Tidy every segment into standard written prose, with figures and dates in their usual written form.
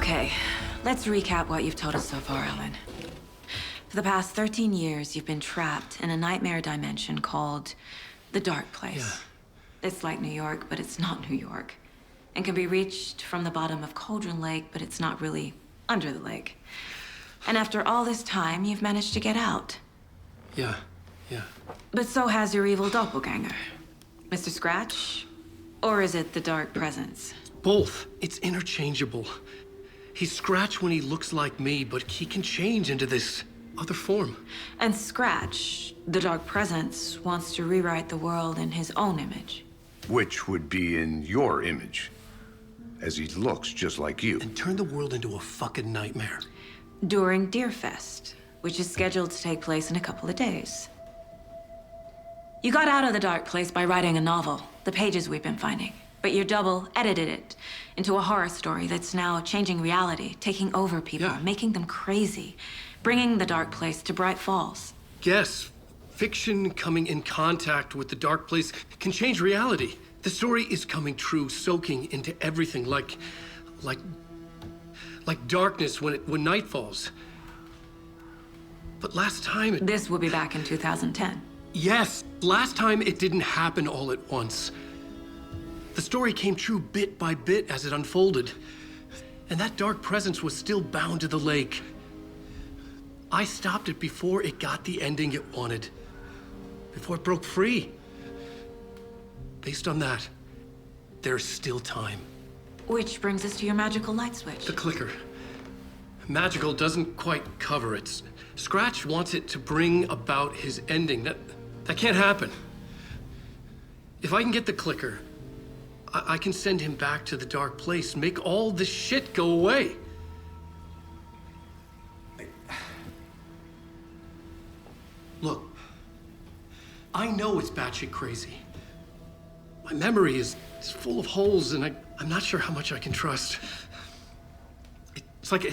Okay, let's recap what you've told us so far, Alan. For the past 13 years, you've been trapped in a nightmare dimension called the Dark Place. Yeah. It's like New York, but it's not New York. And can be reached from the bottom of Cauldron Lake, but it's not really under the lake. And after all this time, you've managed to get out. Yeah. But so has your evil doppelganger. Mr. Scratch? Or is it the Dark Presence? Both. It's interchangeable. He's Scratch when he looks like me, but he can change into this other form. And Scratch, the Dark Presence, wants to rewrite the world in his own image. Which would be in your image, as he looks just like you. And turn the world into a fucking nightmare. During Deerfest, which is scheduled to take place in a couple of days. You got out of the Dark Place by writing a novel, the pages we've been finding. But your double edited it into a horror story that's now changing reality, taking over people, Yeah. making them crazy, bringing the Dark Place to Bright Falls. Yes, fiction coming in contact with the Dark Place can change reality. The story is coming true, soaking into everything like darkness when night falls. But last time This will be back in 2010. Yes, last time it didn't happen all at once. The story came true bit by bit as it unfolded. And that dark presence was still bound to the lake. I stopped it before it got the ending it wanted. Before it broke free. Based on that, there's still time. Which brings us to your magical light switch. The clicker. Magical doesn't quite cover it. Scratch wants it to bring about his ending. That can't happen. If I can get the clicker, I can send him back to the Dark Place, make all this shit go away. Look, I know it's batshit crazy. My memory is full of holes, and I'm not sure how much I can trust. It's like a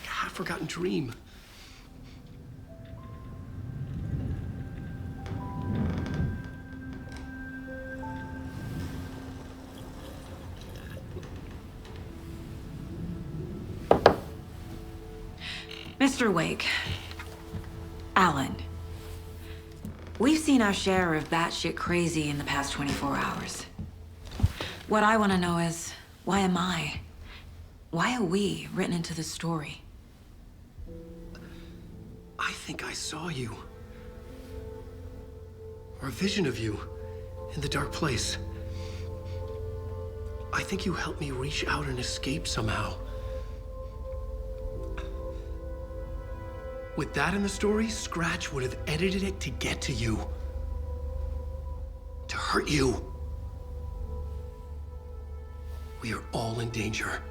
half-forgotten dream. Mr. Wake. Alan. We've seen our share of batshit crazy in the past 24 hours. What I want to know is, why am I? Why are we written into the story? I think I saw you. Or a vision of you in the Dark Place. I think you helped me reach out and escape somehow. With that in the story, Scratch would have edited it to get to you. To hurt you. We are all in danger.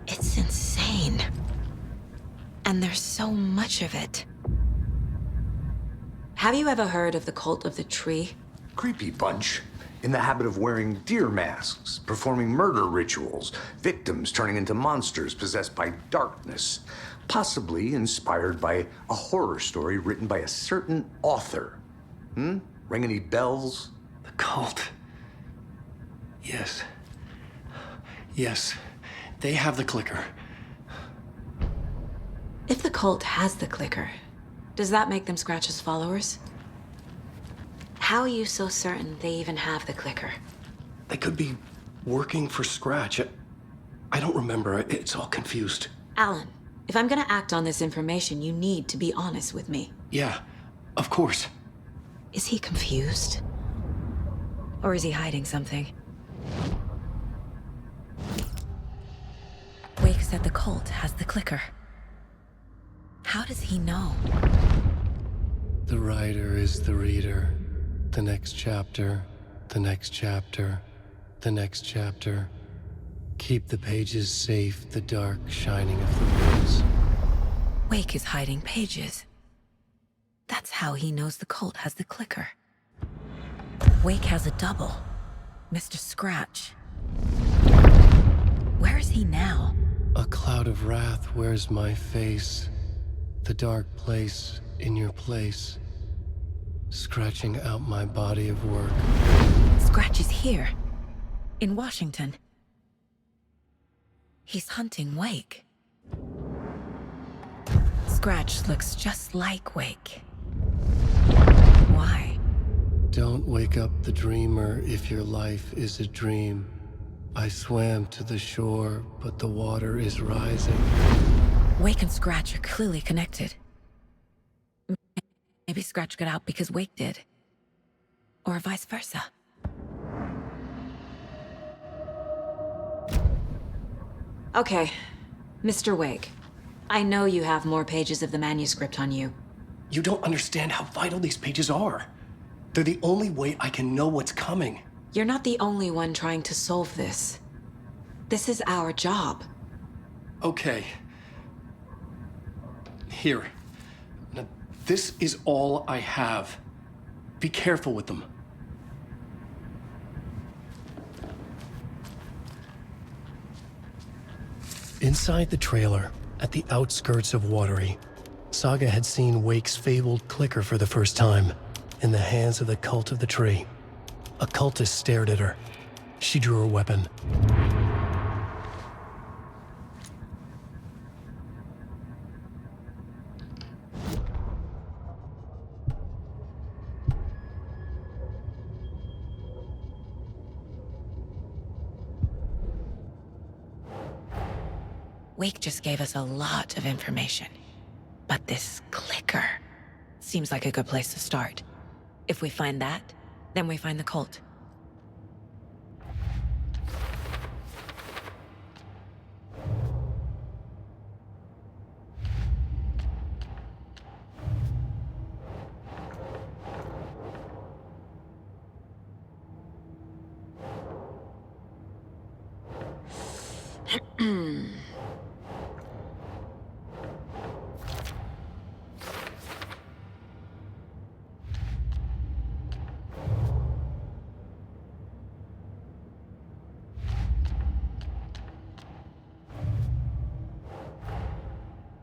It's insane. And there's so much of it. Have you ever heard of the Cult of the Tree? Creepy bunch. In the habit of wearing deer masks, performing murder rituals, victims turning into monsters possessed by darkness, possibly inspired by a horror story written by a certain author. Ring any bells? The cult. Yes. Yes. They have the clicker. If the cult has the clicker, does that make them Scratch's followers? How are you so certain they even have the clicker? They could be working for Scratch. I don't remember. It's all confused. Alan, if I'm gonna act on this information, you need to be honest with me. Yeah, of course. Is he confused? Or is he hiding something? Wake said the cult has the clicker. How does he know? The writer is the reader. The next chapter, the next chapter, the next chapter. Keep the pages safe, the dark shining of the woods. Wake is hiding pages. That's how he knows the cult has the clicker. Wake has a double. Mr. Scratch. Where is he now? A cloud of wrath wears my face, the dark place in your place, scratching out my body of work. Scratch is here, in Washington. He's hunting Wake. Scratch looks just like Wake. Why? Don't wake up the dreamer if your life is a dream. I swam to the shore, but the water is rising. Wake and Scratch are clearly connected. Maybe Scratch got out because Wake did. Or vice versa. Okay, Mr. Wake. I know you have more pages of the manuscript on you. You don't understand how vital these pages are. They're the only way I can know what's coming. You're not the only one trying to solve this. This is our job. Okay. Here. Now, this is all I have. Be careful with them. Inside the trailer, at the outskirts of Watery, Saga had seen Wake's fabled clicker for the first time, in the hands of the Cult of the Tree. A cultist stared at her. She drew her weapon. Wake just gave us a lot of information. But this clicker seems like a good place to start. If we find that, then we find the cult.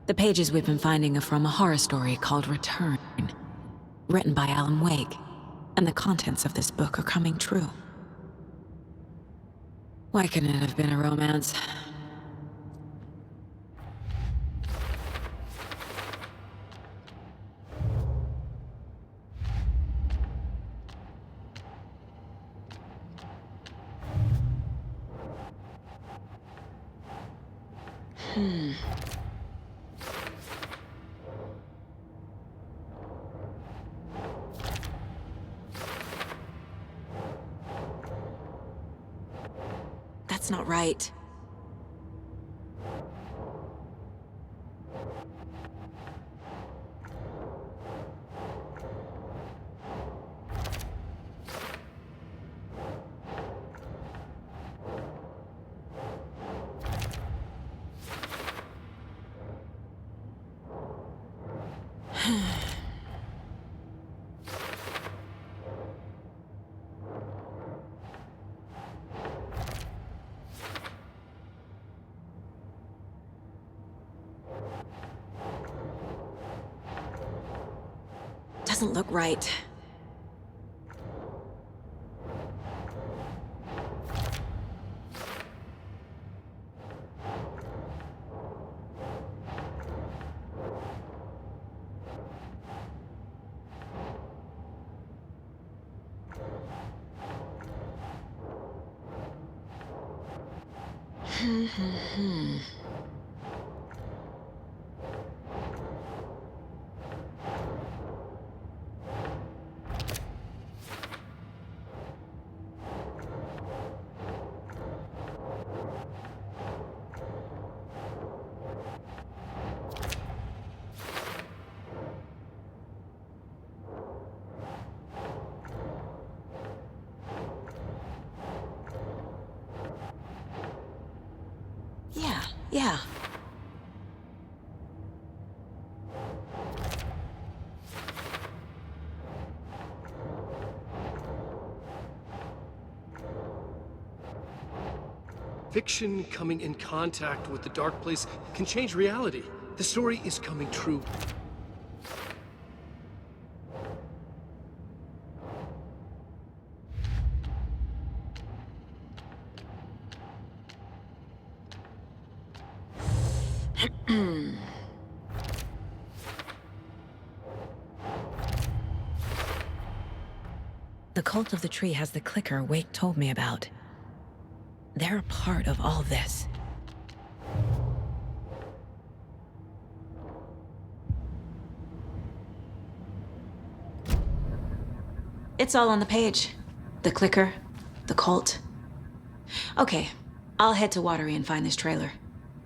The pages we've been finding are from a horror story called Return, written by Alan Wake, and the contents of this book are coming true. Why couldn't it have been a romance? That's not right. Doesn't look right. Yeah. Fiction coming in contact with the dark place can change reality. The story is coming true. The cult of the tree has the clicker Wake told me about. They're a part of all this. It's all on the page. The clicker, the cult. Okay, I'll head to Watery and find this trailer.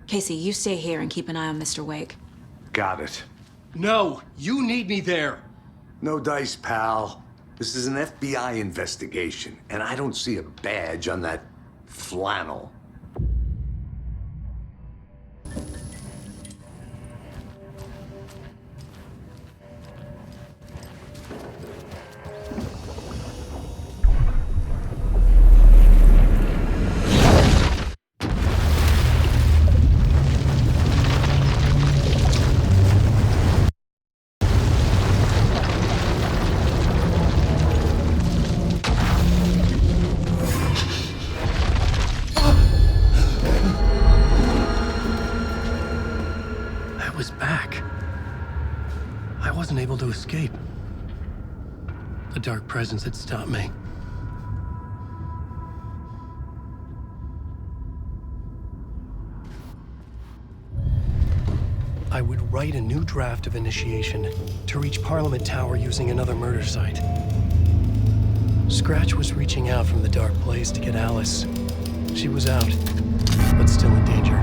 Casey, you stay here and keep an eye on Mr. Wake. Got it. No, you need me there. No dice, pal. This is an FBI investigation, and I don't see a badge on that flannel. To escape. A dark presence had stopped me. I would write a new draft of initiation to reach Parliament Tower using another murder site. Scratch was reaching out from the dark place to get Alice. She was out, but still in danger.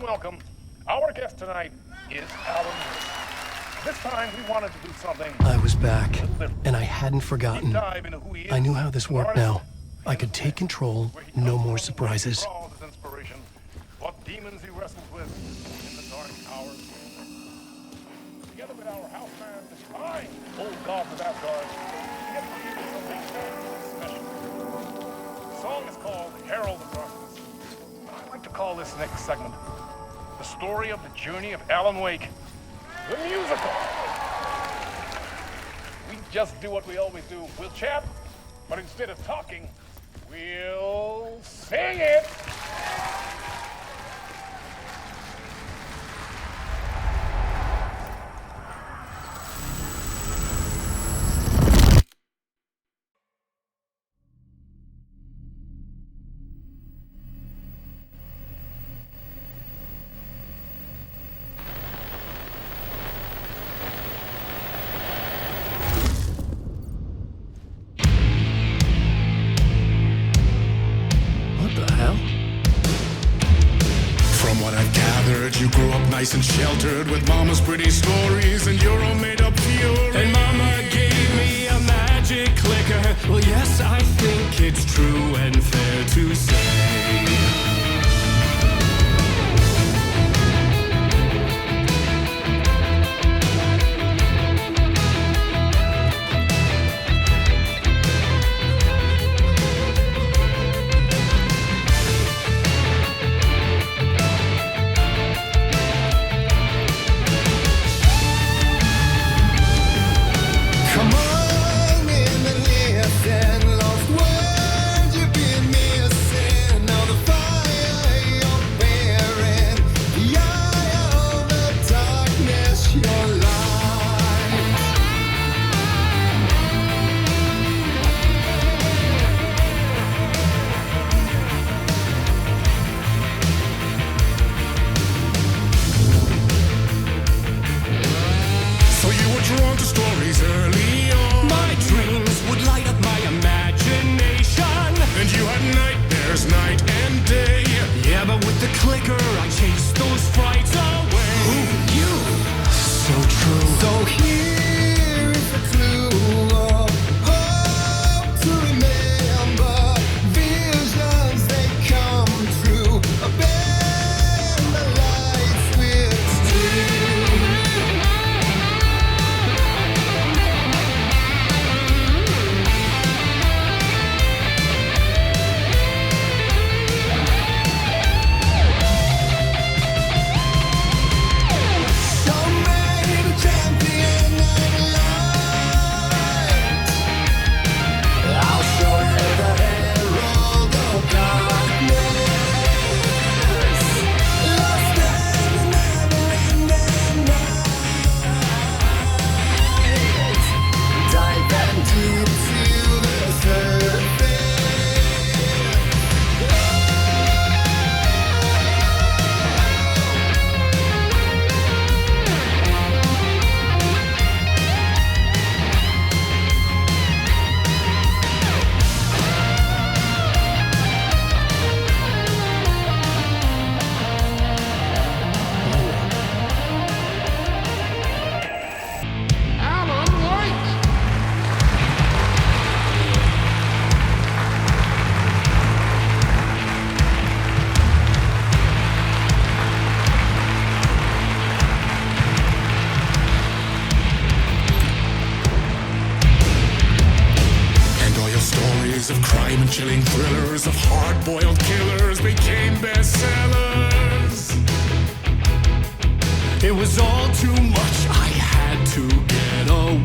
Welcome. Our guest tonight is Alan Wake. This time we wanted to do something. I was back, and I hadn't forgotten. I knew how this worked now. I could take control, no more surprises. What demons he wrestles with in the dark hours. Together with our house band, the fine old gods of Asgard, we have created something special. The song is called Herald of Darkness. I'd like to call this next segment the story of the journey of Alan Wake, the musical. We just do what we always do. We'll chat, but instead of talking, we'll sing it. You grew up nice and sheltered with mama's pretty stories and your own made-up fury. And mama gave me a magic clicker. Well, yes, I think it's true and fair to say. So here is a clue. hard-boiled killers became bestsellers. It was all too much, I had to get away.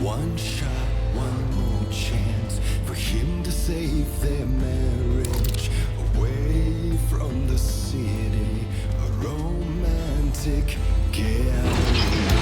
One shot, one more chance for him to save their marriage. Away from the city, a romantic getaway.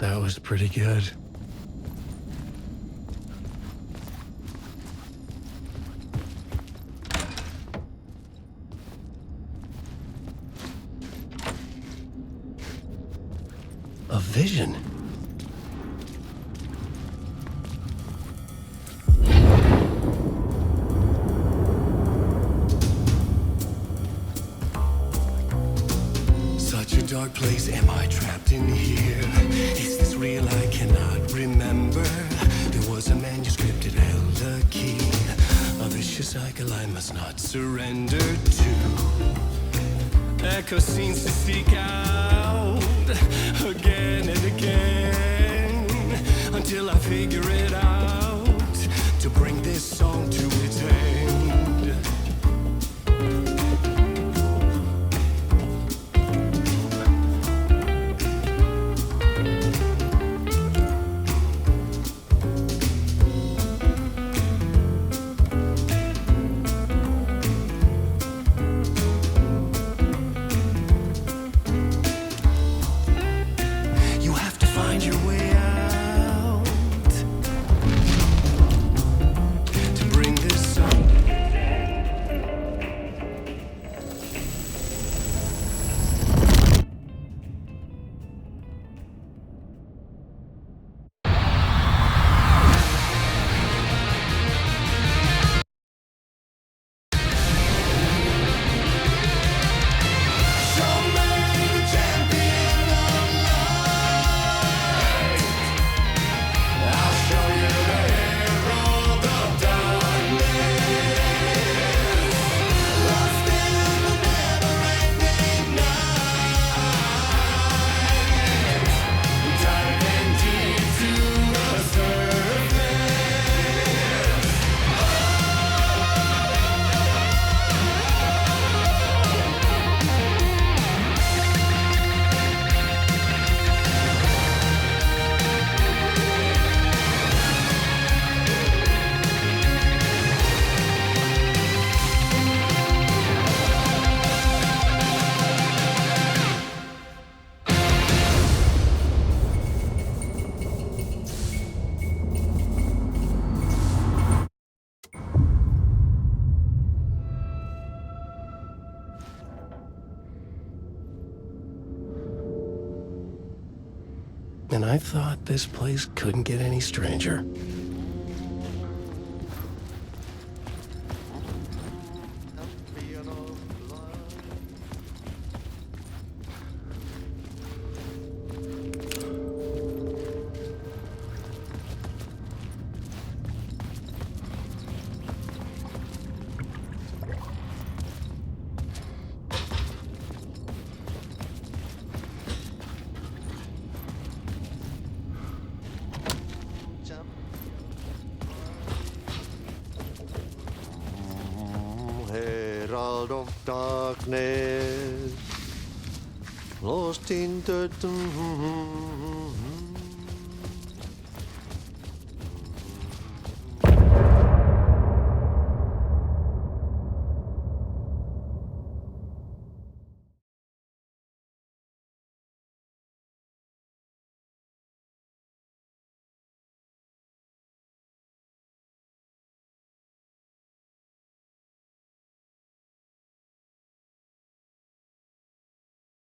That was pretty good. A vision. Such a dark place, am I trapped in here? Is this real? I cannot remember. There was a manuscript, it held a key. A vicious cycle I must not surrender to. Echo scenes to seek out again and again until I figure it out to bring this song to its end. You have to find your way out to bring this song. And I thought this place couldn't get any stranger. Herald of darkness, lost in the